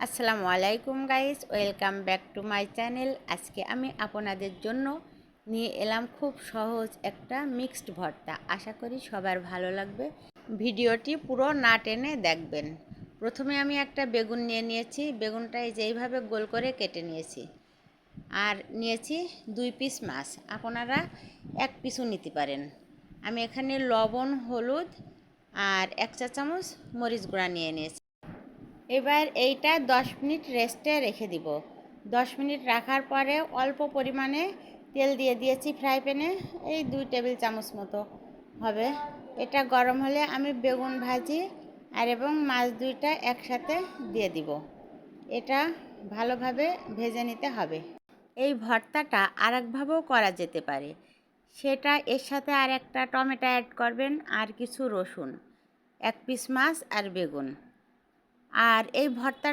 আসসালামু আলাইকুম guys, welcome back to my channel. আজকে আমি আপনাদের জন্য নিয়ে এলাম খুব সহজ একটা মিক্সড ভর্তা। আশা করি সবার ভালো লাগবে। ভিডিওটি পুরো না টেনে দেখবেন। প্রথমে আমি একটা বেগুন নিয়ে নিয়েছি। বেগুনটাই যেইভাবে গোল করে কেটে নিয়েছি। আর নিয়েছি 2 পিস মাছ, আপনারা 1 পিসও নিতে পারেন। আমি এখানে লবণ, হলুদ আর 1 চা চামচ মরিচ গুঁড়া নিয়ে নিয়েছি। এবার এইটা 10 মিনিট রেস্টে রেখে দিব। 10 মিনিট রাখার পরে অল্প পরিমাণে তেল দিয়ে দিয়েছি ফ্রাই প্যানে, এই 2 টেবিল চামচ মতো হবে। এটা গরম হলে আমি বেগুন ভাজি এবং মাছ দুইটা একসাথে দিয়ে দিব। এটা ভালোভাবে ভেজে নিতে হবে। এই ভর্তাটা আরেকভাবেও করা যেতে পারে। সেটা এর সাথে আর একটা টমেটো অ্যাড করবেন আর কিছু রসুন, 1 পিস মাছ আর বেগুন। আর এই ভর্তাটা